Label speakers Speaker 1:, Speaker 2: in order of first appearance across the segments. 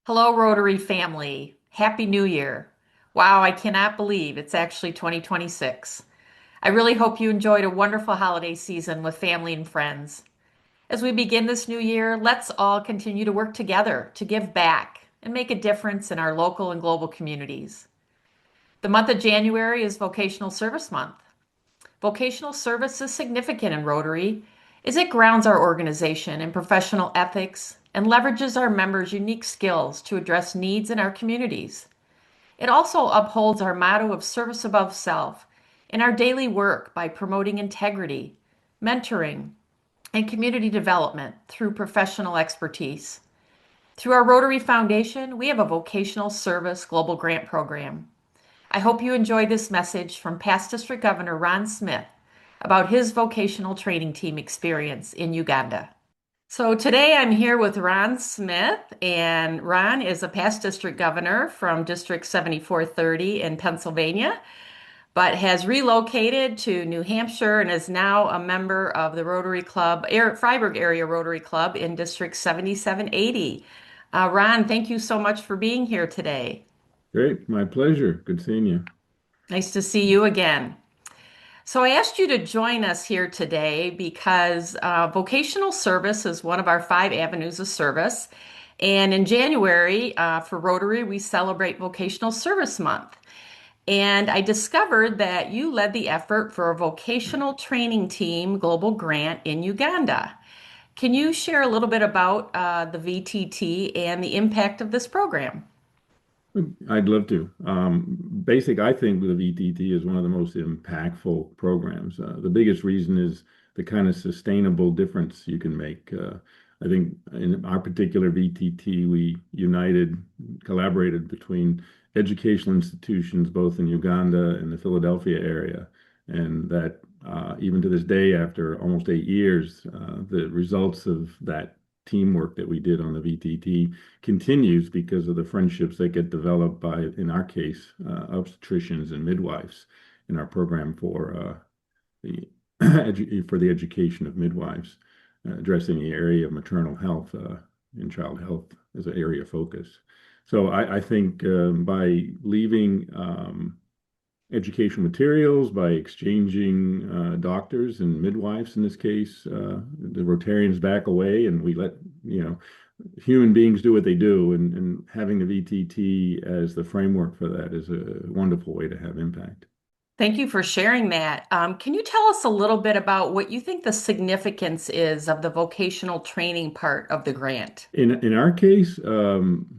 Speaker 1: Hello, Rotary family. Happy New Year. Wow, I cannot believe it's actually 2026. I really hope you enjoyed a wonderful holiday season with family and friends. As we begin this new year, let's all continue to work together to give back and make a difference in our local and global communities. The month of January is Vocational Service Month. Vocational service is significant in Rotary as it grounds our organization in professional ethics and leverages our members' unique skills to address needs in our communities. It also upholds our motto of service above self in our daily work by promoting integrity, mentoring, and community development through professional expertise. Through our Rotary Foundation, we have a vocational service global grant program. I hope you enjoyed this message from past District Governor Ron Smith about his vocational training team experience in Uganda. So today I'm here with Ron Smith, and Ron is a past district governor from District 7430 in Pennsylvania, but has relocated to New Hampshire and is now a member of the Rotary Club, Freiburg Area Rotary Club in District 7780. Ron, thank you so much for being here today.
Speaker 2: Great, my pleasure. Good seeing you.
Speaker 1: Nice to see you again. So I asked you to join us here today because vocational service is one of our five avenues of service. And in January, for Rotary, we celebrate Vocational Service Month. And I discovered that you led the effort for a vocational training team global grant in Uganda. Can you share a little bit about the VTT and the impact of this program?
Speaker 2: I'd love to. I think the VTT is one of the most impactful programs. The biggest reason is the kind of sustainable difference you can make. I think in our particular VTT, we collaborated between educational institutions both in Uganda and the Philadelphia area, and that even to this day, after almost 8 years, the results of that teamwork that we did on the VTT continues because of the friendships that get developed by, in our case, obstetricians and midwives in our program the for the education of midwives, addressing the area of maternal health and child health as an area of focus. So I think by leaving educational materials, by exchanging doctors and midwives in this case, the Rotarians back away and we let, you know, human beings do what they do, and having the VTT as the framework for that is a wonderful way to have impact.
Speaker 1: Thank you for sharing that. Can you tell us a little bit about what you think the significance is of the vocational training part of the grant?
Speaker 2: In our case,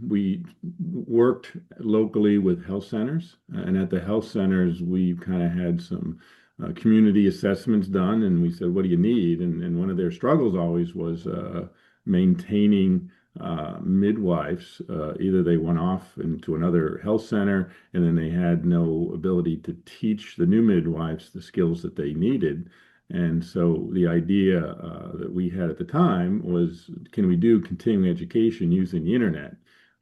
Speaker 2: we worked locally with health centers, and at the health centers, we kind of had some community assessments done, and we said, "What do you need?" And one of their struggles always was maintaining midwives. Either they went off into another health center, and then they had no ability to teach the new midwives the skills that they needed. And so the idea that we had at the time was, can we do continuing education using the internet?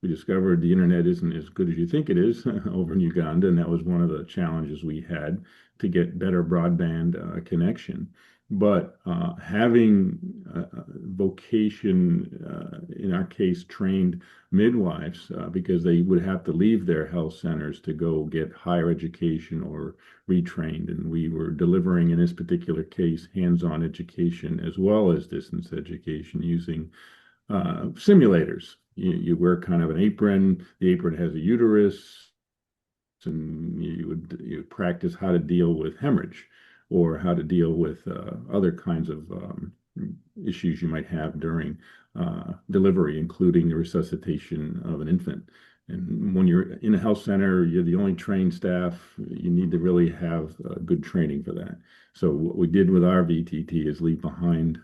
Speaker 2: We discovered the internet isn't as good as you think it is over in Uganda, and that was one of the challenges we had to get better broadband connection. But having vocation, in our case, trained midwives, because they would have to leave their health centers to go get higher education or retrained. And we were delivering, in this particular case, hands-on education as well as distance education using simulators. You wear kind of an apron. The apron has a uterus, and you practice how to deal with hemorrhage or how to deal with other kinds of issues you might have during delivery, including the resuscitation of an infant. And when you're in a health center, you're the only trained staff. You need to really have good training for that. So what we did with our VTT is leave behind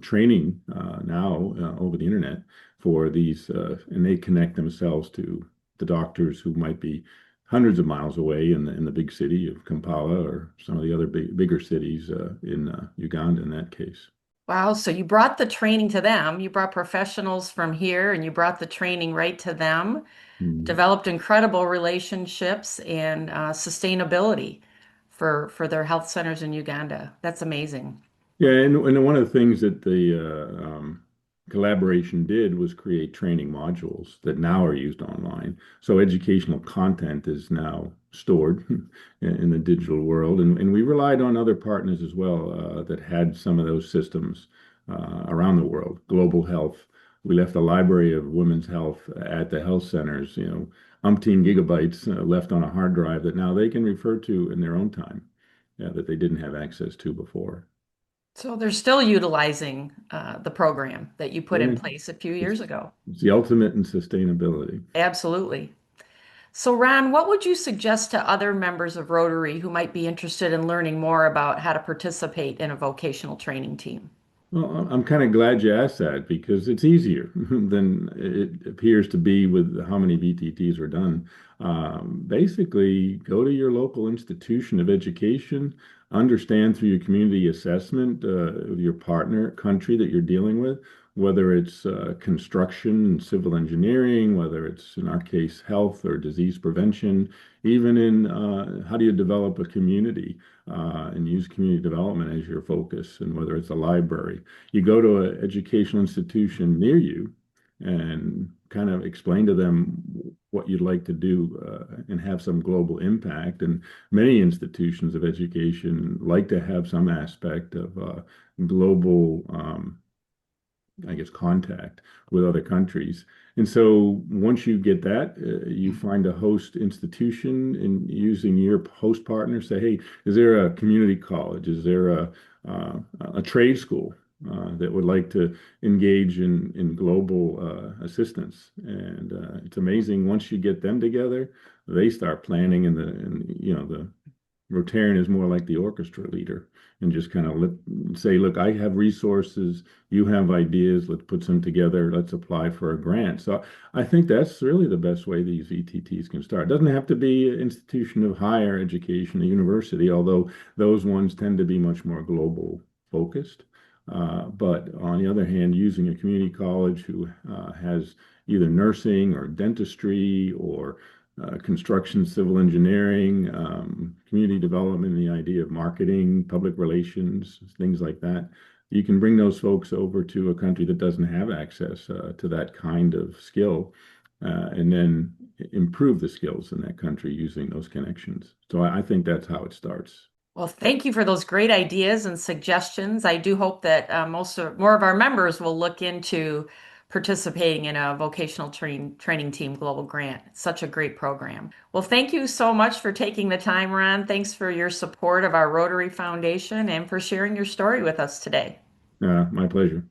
Speaker 2: training now over the internet for these, and they connect themselves to the doctors who might be hundreds of miles away in the big city of Kampala or some of the other bigger cities in Uganda in that case.
Speaker 1: Wow, so you brought the training to them. You brought professionals from here and you brought the training right to them,
Speaker 2: Mm.
Speaker 1: developed incredible relationships and sustainability for their health centers in Uganda. That's amazing.
Speaker 2: Yeah, and one of the things that the collaboration did was create training modules that now are used online. So educational content is now stored in the digital world. And we relied on other partners as well that had some of those systems around the world. Global Health. We left a library of women's health at the health centers, umpteen gigabytes left on a hard drive that now they can refer to in their own time, that they didn't have access to before.
Speaker 1: So they're still utilizing the program that you put in
Speaker 2: Yeah,
Speaker 1: place a few
Speaker 2: it's,
Speaker 1: years ago.
Speaker 2: it's the ultimate in sustainability.
Speaker 1: Absolutely. So, Ron, what would you suggest to other members of Rotary who might be interested in learning more about how to participate in a vocational training team?
Speaker 2: Well, I'm kind of glad you asked that because it's easier than it appears to be with how many VTTs are done. Basically, go to your local institution of education, understand through your community assessment your partner country that you're dealing with, whether it's construction and civil engineering, whether it's in our case health or disease prevention, even in how do you develop a community and use community development as your focus, and whether it's a library. You go to an educational institution near you and kind of explain to them what you'd like to do and have some global impact. And many institutions of education like to have some aspect of global I guess, contact with other countries. And so once you get that, you find a host institution and using your host partner, say, hey, is there a community college? Is there a trade school that would like to engage in global assistance? And it's amazing once you get them together, they start planning and the Rotarian is more like the orchestra leader and just kind of say, look, I have resources, you have ideas, let's put some together, let's apply for a grant. So I think that's really the best way these VTTs can start. It doesn't have to be an institution of higher education, a university, although those ones tend to be much more global focused. But on the other hand, using a community college who has either nursing or dentistry or construction, civil engineering, community development, the idea of marketing, public relations, things like that. You can bring those folks over to a country that doesn't have access to that kind of skill, and then improve the skills in that country using those connections. So I think that's how it starts.
Speaker 1: Well, thank you for those great ideas and suggestions. I do hope that more of our members will look into participating in a vocational training team global grant. It's such a great program. Well, thank you so much for taking the time, Ron. Thanks for your support of our Rotary Foundation and for sharing your story with us today.
Speaker 2: My pleasure.